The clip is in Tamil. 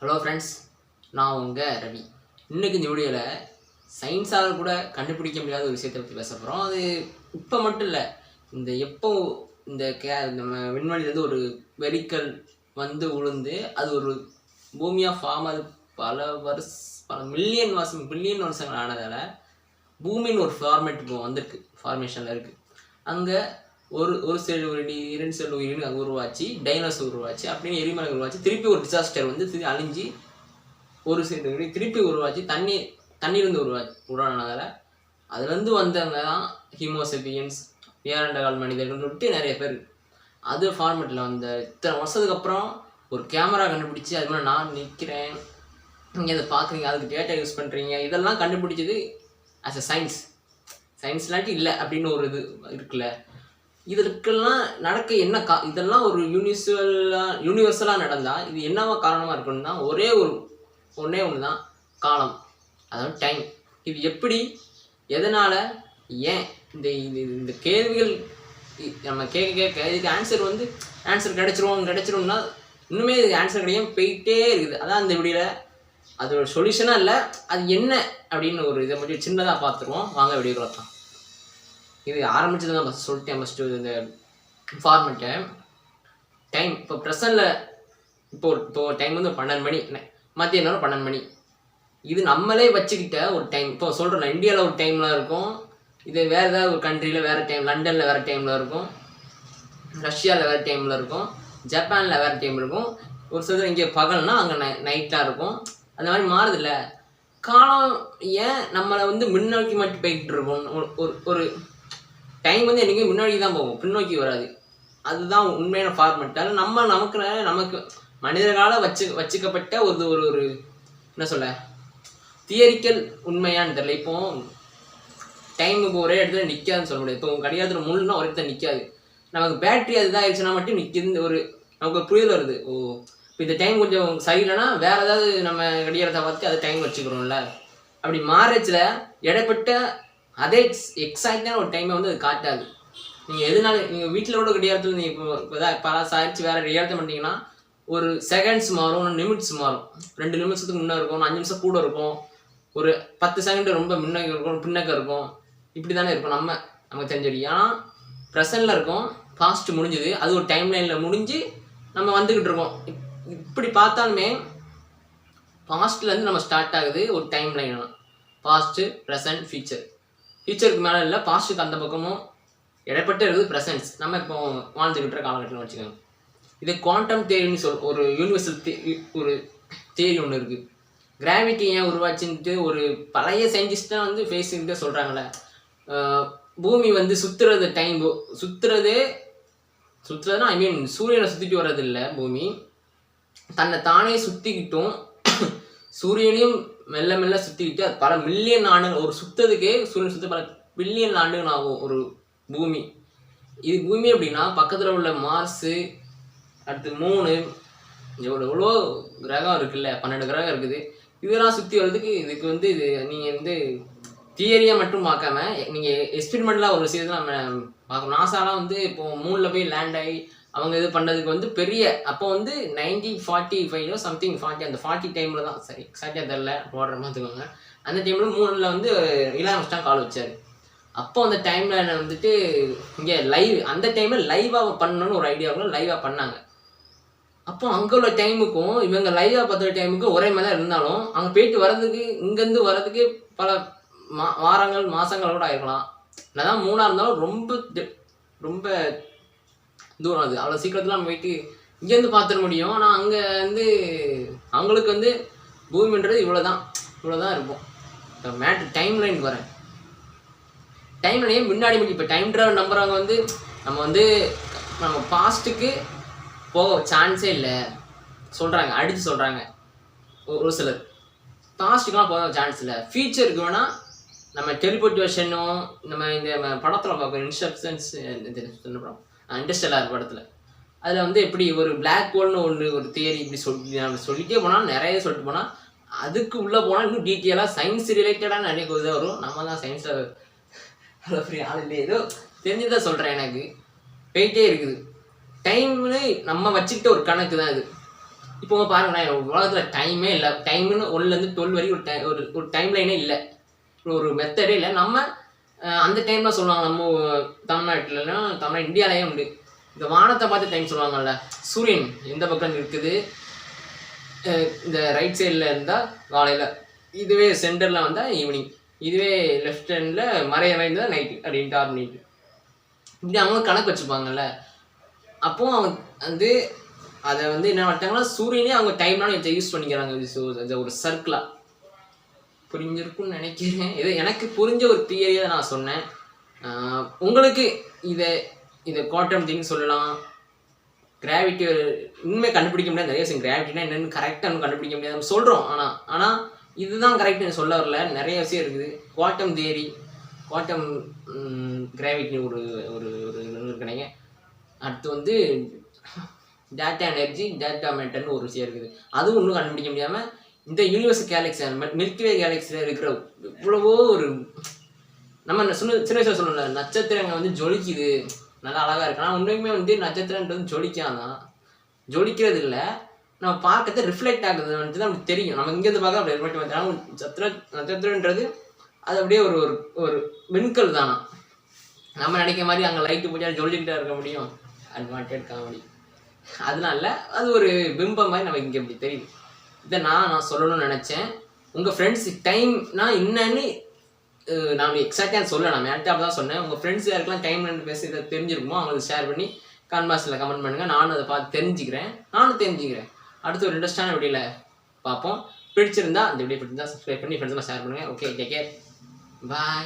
ஹலோ ஃப்ரெண்ட்ஸ், நான் உங்கள் ரவி. இன்றைக்கி இந்த வீடியோவில் சயின்ஸால் கூட கண்டுபிடிக்க முடியாத ஒரு விஷயத்தை பற்றி பேச போகிறோம். அது இப்போ மட்டும் இல்லை, எப்போ நம்ம விண்வெளியிலேருந்து ஒரு வெரிக்கல் வந்து உளுந்து அது ஒரு பூமியாக ஃபார்ம் ஆகுது. பல பில்லியன் வருஷங்கள் ஆனதால் பூமின்னு ஒரு ஃபார்மேட் இப்போ வந்திருக்கு, ஃபார்மேஷனில் இருக்குது. அங்கே ஒரு செல் உயிரினி 2 செல் உயிரினி அங்கே உருவாச்சு, டைனோசர் உருவாச்சு, அப்படின்னு எரிமலை உருவாச்சு, திருப்பி ஒரு டிசாஸ்டர் வந்து அழிஞ்சு ஒரு செல் உயிரினி திருப்பி உருவாச்சு, தண்ணியிலேருந்து உருவானதால் அதுலேருந்து வந்தவங்க தான் ஹிமோசெபியன்ஸ், ஏரண்டகால் மனிதர்கள் சொல்லிட்டு நிறைய பேர். அது ஃபார்மேட்டில் வந்த இத்தனை வருஷத்துக்கு அப்புறம் ஒரு கேமரா கண்டுபிடிச்சி அது மாதிரி நான் நிற்கிறேன், நீங்கள் அதை பார்க்குறீங்க, அதுக்கு டேட்டா யூஸ் பண்ணுறீங்க. இதெல்லாம் கண்டுபிடிச்சது ஆஸ் அ சயின்ஸ் இல்லாட்டி இல்லை அப்படின்னு ஒரு இது இருக்குல்ல. இதற்கெல்லாம் நடக்க என்ன இதெல்லாம் ஒரு யூனிவர்சலாக நடந்தால் இது என்னவா காரணமாக இருக்குன்னா ஒன்றே ஒன்று தான், காலம், அதாவது டைம். இது எப்படி, எதனால், ஏன், இந்த கேள்விகள் நம்ம கேட்க இதுக்கு ஆன்சர் கிடைச்சிரும்னா இன்னுமே இதுக்கு ஆன்சர் கிடைக்காம போயிட்டே இருக்குது. அதான் இந்த வீடியோவில் அதோட சொல்யூஷனாக இல்லை, அது என்ன அப்படின்னு ஒரு இதை மட்டும் சின்னதாக பார்த்துருவோம். வாங்க வீடியோ பார்க்கலாம். இது ஆரம்பிச்சது தான் சொல்லிட்டேன் ஃபஸ்ட்டு. இந்த ஃபார்மெட்டை டைம் இப்போ ப்ரெசண்டில் இப்போ டைம் வந்து 12 மணி, மத்திய நேரம் 12 மணி. இது நம்மளே வச்சுக்கிட்ட ஒரு டைம். இப்போ சொல்கிறேன், இந்தியாவில் ஒரு டைமில் இருக்கும், இது வேறு ஏதாவது ஒரு கண்ட்ரியில் வேறு டைம், லண்டனில் வேறு டைமில் இருக்கும், ரஷ்யாவில் வேறு டைமில் இருக்கும், ஜப்பானில் வேறு டைம் இருக்கும். ஒரு சிலர் இங்கே பகல்னா அங்கே நைட்டாக இருக்கும். அந்த மாதிரி மாறுதில்ல காலம். ஏன் நம்மளை வந்து முன்னோக்கி மட்டும் போய்கிட்டு இருக்கோம். ஒரு டைம் வந்து என்றைக்கும் முன்னாடி தான் போகும், பின்னோக்கி வராது. அதுதான் உண்மையான ஃபார்மெட்டால் நமக்கு மனிதர்களால் வச்சுக்கப்பட்ட ஒரு என்ன சொல்ல, தியரிக்கல் உண்மையான்னு தெரியல. இப்போ டைம் இப்போ ஒரே இடத்துல நிற்காதுன்னு சொல்ல முடியாது. இப்போ கடிகாரத்தில் முள்ளுனா ஒரே இடத்துல நிற்காது. நமக்கு பேட்ரி அது இதாகிடுச்சுன்னா மட்டும் நிற்கிது. நமக்கு ஒரு புரிதல் வருது. இப்போ இந்த டைம் கொஞ்சம் சரியில்லைன்னா வேறு ஏதாவது நம்ம கடிகாரத்தை பார்த்து அதை டைம் வச்சுக்கிறோம்ல. அப்படி மாறுச்சுல இடைப்பட்ட அதே எக்ஸாக்டான ஒரு டைமை வந்து அது காட்டாது. நீங்கள் எதுனால நீங்கள் வீட்டில் கூட கடிகாரத்தில் நீங்கள் இப்போ பழசு ஆயிடுச்சு வேறு கடிகாரத்தை பண்ணிங்கன்னா ஒரு செகண்ட்ஸ் மாறும், 1 நிமிட்ஸ் மாறும். 2 நிமிஷத்துக்கு முன்னே இருக்கும், 5 நிமிஷம் கூட இருக்கும், ஒரு 10 செகண்ட் ரொம்ப முன்னே இருக்கும், பின்னக்க இருக்கும். இப்படி தானே இருக்கும் நமக்கு தெரிஞ்சது. ஆனால் ப்ரெசண்டில் இருக்கும், பாஸ்ட் முடிஞ்சுது, அது ஒரு டைம் லைனில் முடிஞ்சு நம்ம வந்துக்கிட்டு இருக்கோம். இப்படி பார்த்தாலுமே பாஸ்ட்லேருந்து நம்ம ஸ்டார்ட் ஆகுது ஒரு டைம் லைன். பாஸ்ட்டு, ப்ரெசன்ட், ஃபியூச்சருக்கு மேலே இல்லை, பாஸ்ட்டுக்கு அந்த பக்கமும் இடைப்பட்டு இருக்குது ப்ரெசன்ஸ். நம்ம இப்போ வாழ்ந்துக்கிட்டு காலகட்டத்தில் வச்சுக்கோங்க. இது குவாண்டம் தியரின்னு ஒரு யூனிவர்சல் ஒரு தியரி ஒன்று இருக்குது. கிராவிட்டி ஏன் உருவாச்சுன்ட்டு ஒரு பழைய சயின்டிஸ்டாக வந்து பேசிக்கிட்டே சொல்கிறாங்களே. பூமி வந்து சுற்றுறதுனா சூரியனை சுற்றிட்டு வர்றது இல்லை. பூமி தன்னை தானே சுற்றிக்கிட்டும் சூரியனையும் மெல்ல மெல்ல சுற்றிக்கிட்டு அது பல மில்லியன் ஆண்டுகள், ஒரு சுற்றதுக்கே சூரியன் சுற்ற பல பில்லியன் ஆண்டுகள் ஆகும் ஒரு பூமி. இது பூமி அப்படின்னா பக்கத்தில் உள்ள மார்ஸு, அடுத்து மூணு, எவ்வளோ கிரகம் இருக்குல்ல, 12 கிரகம் இருக்குது. இதெல்லாம் சுற்றி வர்றதுக்கு இதுக்கு வந்து நீங்கள் தியரியாக மட்டும் பார்க்காம நீங்கள் எக்ஸ்பெரிமெண்ட்லாம் ஒரு விஷயத்தை நம்ம பார்க்கணும். நாசாலாம் இப்போ மூணில் போய் லேண்ட் ஆகி அவங்க இது பண்ணுறதுக்கு பெரிய அப்போ 1945 சம்திங் 40, அந்த 40 டைமில் தான், சரி எக்ஸாக்டாக தெரில, போடுற பார்த்துக்கோங்க. அந்த டைமில் 3ல் இலாமஸ்டான் கால் வச்சார். அப்போ அந்த டைமில் இங்கே அந்த டைமில் லைவாக பண்ணணும்னு ஒரு ஐடியாவில் லைவாக பண்ணாங்க. அப்போ அங்கே உள்ள டைமுக்கும் இவங்க லைவாக பார்த்த டைமுக்கும் ஒரே மாதிரி தான் இருந்தாலும் அங்கே போயிட்டு வர்றதுக்கு இங்கேருந்து வர்றதுக்கு பல வாரங்கள் மாதங்கள் கூட ஆயிருக்கலாம். என்னதான் 3ஆக இருந்தாலும் ரொம்ப தூரம். அது அவ்வளோ சீக்கிரத்தில் நம்ம போயிட்டு இங்கேருந்து பார்த்துட முடியும். ஆனால் அங்கே அவங்களுக்கு பூமின்றது இவ்வளோதான் இருக்கும். இப்போ டைம் லைன் வரேன், டைம் லைன் முன்னாடி இப்போ டைம் ட்ராவல் நம்புறவங்க நம்ம பாஸ்ட்டுக்கு போக சான்ஸே இல்லை சொல்கிறாங்க, அடித்து சொல்கிறாங்க. ஒரு சிலர் பாஸ்ட்டுக்கெலாம் போக சான்ஸ் இல்லை, ஃபியூச்சருக்கு வேணால் நம்ம டெலிபோர்ட்டேஷனும் நம்ம படத்தில் பார்க்குற இன்ஸ்ட்ரக்ஷன்ஸ் படம் இன்டர்ஸ்டெல்லார் படத்தில் அதில் எப்படி ஒரு பிளாக் ஹோல்னு ஒரு தியரி இப்படி நம்ம சொல்லிட்டே போனால் நிறைய சொல்லிட்டு போனால் அதுக்கு உள்ளே போனால் இன்னும் டீட்டெயிலாக சயின்ஸ் ரிலேட்டடாக நிறைய இதாக வரும். நம்ம தான் சயின்ஸில் அவ்வளோ ஃப்ரீ ஆள் இல்லை, ஏதோ தெரிஞ்சுதான் சொல்கிறேன். எனக்கு போயிட்டே இருக்குது. டைம்னு நம்ம வச்சுக்கிட்ட ஒரு கணக்கு தான் இது. இப்போ பாருங்களேன், உலகத்தில் டைமே இல்லை. டைம்னு 1லேருந்து 12 வரைக்கும் ஒரு டைம் லைனே இல்லை, ஒரு மெத்தடே இல்லை. நம்ம அந்த டைம்லாம் சொல்லுவாங்க. நம்ம தமிழ்நாட்டிலலாம், இந்தியாவிலேயே உண்டு. இந்த வானத்தை பார்த்து டைம் சொல்லுவாங்கல்ல, சூரியன் எந்த பக்கம் இருக்குது, இந்த ரைட் சைடில் இருந்தால் காலையில், இதுவே சென்டரில் வந்தால் ஈவினிங், இதுவே லெஃப்ட் ஹேண்டில் மறைய இருந்தால் நைட்டு அப்படின்ட்டு 6 மணிக்கு, இப்படி அவங்க கணக்கு வச்சுப்பாங்கல்ல. அப்போது அவங்க வந்து அதை வந்து என்ன பண்ணிட்டாங்கன்னா, சூரியனே அவங்க டைம்லாம் யூஸ் பண்ணிக்கிறாங்க ஒரு சர்க்கிளாக. புரிஞ்சிருக்குன்னு நினைக்கிறேன். இது எனக்கு புரிஞ்ச ஒரு தியரியை நான் சொன்னேன். உங்களுக்கு இதை குவாண்டம் திங் சொல்லலாம். கிராவிட்டி உண்மை கண்டுபிடிக்க முடியாது. நிறைய விஷயம் கிராவிட்டினா என்னென்னு கரெக்டாக நம்ம கண்டுபிடிக்க முடியாது, நம்ம சொல்கிறோம். ஆனால் இதுதான் கரெக்டுன்னு சொல்ல வரல, நிறைய விஷயம் இருக்குது. குவாண்டம் தியரி, குவாண்டம் கிராவிட்டி ஒரு ஒரு ஒரு இருக்குங்க. அடுத்து வந்து டேட்டா எனர்ஜி, டேட்டா மேட்டர்னு ஒரு விஷயம் இருக்குது. அதுவும் இன்னும் கண்டுபிடிக்க முடியாமல் இந்த யூனிவர்ஸ் கேலக்ஸி, மில்கிவே கேலக்ஸியில் இருக்கிற இவ்வளவோ ஒரு நம்ம சின்ன வயசில் சொல்லணும்ல, நட்சத்திரங்கள் வந்து ஜொலிக்குது, நல்லா அழகாக இருக்கு. ஆனால் உண்மையுமே வந்து நட்சத்திரன்றது ஜொலிக்காதான், ஜொலிக்கிறது இல்லை, நம்ம பார்க்கறது ரிஃப்ளெக்ட் ஆகுது வந்து நமக்கு தெரியும். நம்ம இங்கேருந்து பார்க்க அப்படி ரிஃப்ளெக்ட் பண்ணுறாங்க. நட்சத்திரன்றது அது அப்படியே ஒரு ஒரு விண்கல் தானா. நம்ம நினைக்கிற மாதிரி அங்கே லைட்டு போய் ஜொலிக்கிட்டே இருக்க முடியும்? அட்வான்டேட் காமெடி. அதனால அது ஒரு பிம்பம் மாதிரி நமக்கு இங்கே இப்படி தெரியுது. இதை நான் சொல்லணும்னு நினச்சேன். உங்கள் ஃப்ரெண்ட்ஸ் டைம்னா என்னன்னு நான் எக்ஸாக்டாக சொல்லலை, நான் மேட்டாக தான் சொன்னேன். உங்கள் ஃப்ரெண்ட்ஸ் யாருக்கெல்லாம் டைம் பேசி இதை தெரிஞ்சிருக்குமோ அவங்களுக்கு ஷேர் பண்ணி கான்பாஸில் கமெண்ட் பண்ணுங்கள். நானும் அதை பார்த்து தெரிஞ்சுக்கிறேன். அடுத்து ஒரு இன்ட்ரெஸ்டான வீடியோவில் பார்ப்போம். பிடிச்சிருந்தா அந்த வீடியோ பிடிச்சிருந்தா சப்ஸ்கிரைப் பண்ணி ஃப்ரெண்ட்ஸ்லாம் ஷேர் பண்ணுங்கள். ஓகே, டேக் கேர், பாய்.